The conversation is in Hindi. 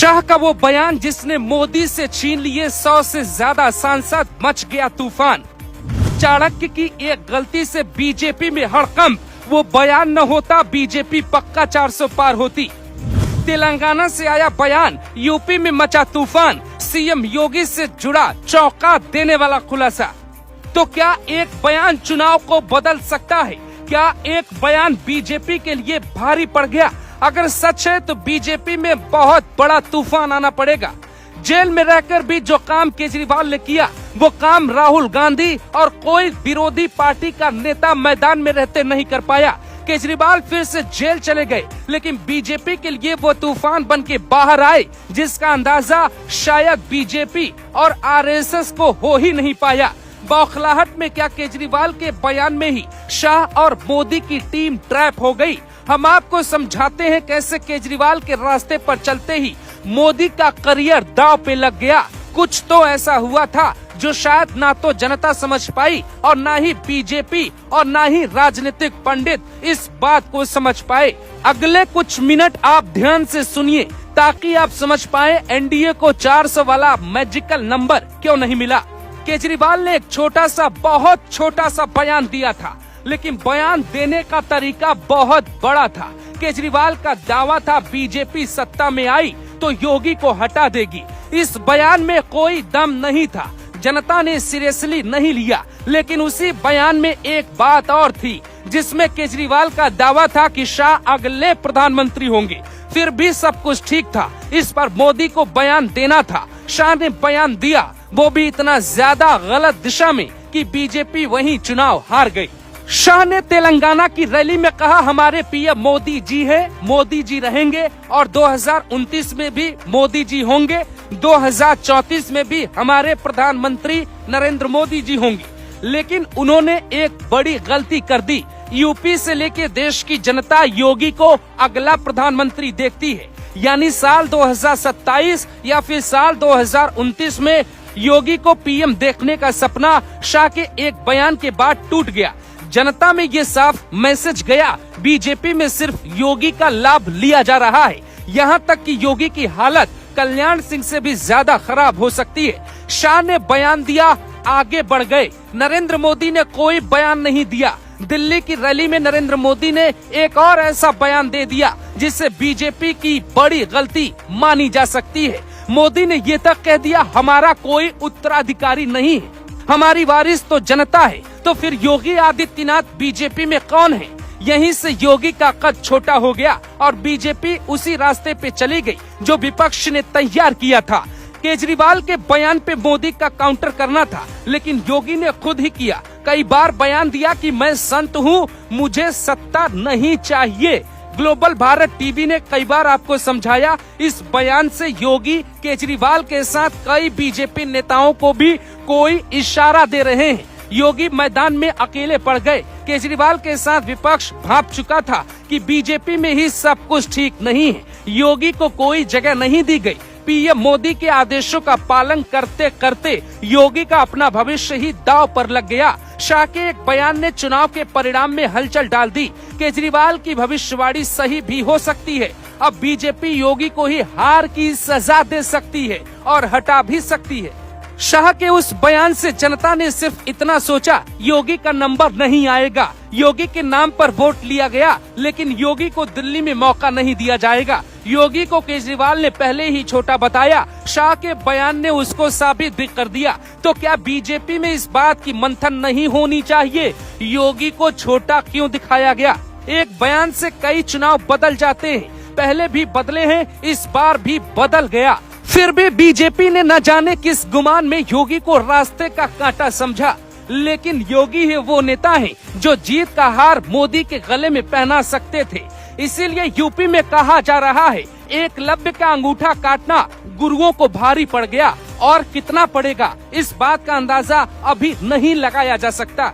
शाह का वो बयान जिसने मोदी से छीन लिए 100 से ज्यादा सांसद, मच गया तूफान। चाणक्य की एक गलती से बीजेपी में हड़कंप, वो बयान न होता बीजेपी पक्का 400 पार होती। तेलंगाना से आया बयान, यूपी में मचा तूफान, सीएम योगी से जुड़ा चौंका देने वाला खुलासा। तो क्या एक बयान चुनाव को बदल सकता है? क्या एक बयान बीजेपी के लिए भारी पड़ गया? अगर सच है तो बीजेपी में बहुत बड़ा तूफान आना पड़ेगा। जेल में रहकर भी जो काम केजरीवाल ने किया, वो काम राहुल गांधी और कोई विरोधी पार्टी का नेता मैदान में रहते नहीं कर पाया। केजरीवाल फिर से जेल चले गए, लेकिन बीजेपी के लिए वो तूफान बन के बाहर आए जिसका अंदाजा शायद बीजेपी और आरएसएस को हो ही नहीं पाया। बौखलाहट में क्या केजरीवाल के बयान में ही शाह और मोदी की टीम ट्रैप हो गई? हम आपको समझाते हैं कैसे केजरीवाल के रास्ते पर चलते ही मोदी का करियर दांव पे लग गया। कुछ तो ऐसा हुआ था जो शायद ना तो जनता समझ पाई और ना ही बीजेपी और ना ही राजनीतिक पंडित इस बात को समझ पाए। अगले कुछ मिनट आप ध्यान से सुनिए ताकि आप समझ पाए एनडीए को 400 वाला मैजिकल नंबर क्यों नहीं मिला। केजरीवाल ने एक छोटा सा, बहुत छोटा सा बयान दिया था, लेकिन बयान देने का तरीका बहुत बड़ा था। केजरीवाल का दावा था बीजेपी सत्ता में आई तो योगी को हटा देगी। इस बयान में कोई दम नहीं था, जनता ने सीरियसली नहीं लिया। लेकिन उसी बयान में एक बात और थी जिसमें केजरीवाल का दावा था कि शाह अगले प्रधानमंत्री होंगे। फिर भी सब कुछ ठीक था, इस पर मोदी को बयान देना था। शाह ने बयान दिया, वो भी इतना ज्यादा गलत दिशा में कि बीजेपी वहीं चुनाव हार गई। शाह ने तेलंगाना की रैली में कहा, हमारे पीएम मोदी जी है, मोदी जी रहेंगे और 2029 में भी मोदी जी होंगे, 2034 में भी हमारे प्रधानमंत्री नरेंद्र मोदी जी होंगे। लेकिन उन्होंने एक बड़ी गलती कर दी। यूपी से लेके देश की जनता योगी को अगला प्रधानमंत्री देखती है, यानी साल 2027 या फिर साल 2029 में योगी को पीएम देखने का सपना शाह के एक बयान के बाद टूट गया। जनता में ये साफ मैसेज गया, बीजेपी में सिर्फ योगी का लाभ लिया जा रहा है। यहाँ तक कि योगी की हालत कल्याण सिंह से भी ज्यादा खराब हो सकती है। शाह ने बयान दिया, आगे बढ़ गए। नरेंद्र मोदी ने कोई बयान नहीं दिया। दिल्ली की रैली में नरेंद्र मोदी ने एक और ऐसा बयान दे दिया जिससे बीजेपी की बड़ी गलती मानी जा सकती है। मोदी ने ये तक कह दिया, हमारा कोई उत्तराधिकारी नहीं है, हमारी वारिस तो जनता है। तो फिर योगी आदित्यनाथ बीजेपी में कौन है? यहीं से योगी का कद छोटा हो गया और बीजेपी उसी रास्ते पे चली गई जो विपक्ष ने तैयार किया था। केजरीवाल के बयान पे मोदी का काउंटर करना था, लेकिन योगी ने खुद ही किया। कई बार बयान दिया कि मैं संत हूँ, मुझे सत्ता नहीं चाहिए। ग्लोबल भारत टीवी ने कई बार आपको समझाया। इस बयान से योगी केजरीवाल के साथ कई बीजेपी नेताओं को भी कोई इशारा दे रहे हैं। योगी मैदान में अकेले पड़ गए। केजरीवाल के साथ विपक्ष भाप चुका था कि बीजेपी में ही सब कुछ ठीक नहीं है। योगी को कोई जगह नहीं दी गई। पीएम मोदी के आदेशों का पालन करते करते योगी का अपना भविष्य ही दांव पर लग गया। शाह के एक बयान ने चुनाव के परिणाम में हलचल डाल दी। केजरीवाल की भविष्यवाणी सही भी हो सकती है। अब बीजेपी योगी को ही हार की सजा दे सकती है और हटा भी सकती है। शाह के उस बयान से जनता ने सिर्फ इतना सोचा, योगी का नंबर नहीं आएगा। योगी के नाम पर वोट लिया गया, लेकिन योगी को दिल्ली में मौका नहीं दिया जाएगा। योगी को केजरीवाल ने पहले ही छोटा बताया। शाह के बयान ने उसको साबित भी कर दिया। तो क्या बीजेपी में इस बात की मंथन नहीं होनी चाहिए, योगी को छोटा क्यों दिखाया गया? एक बयान से कई चुनाव बदल जाते हैं, पहले भी बदले हैं, इस बार भी बदल गया। फिर भी बीजेपी ने न जाने किस गुमान में योगी को रास्ते का कांटा समझा। लेकिन योगी है वो नेता है जो जीत का हार मोदी के गले में पहना सकते थे। इसीलिए यूपी में कहा जा रहा है, एकलव्य का अंगूठा काटना गुरुओं को भारी पड़ गया। और कितना पड़ेगा, इस बात का अंदाजा अभी नहीं लगाया जा सकता।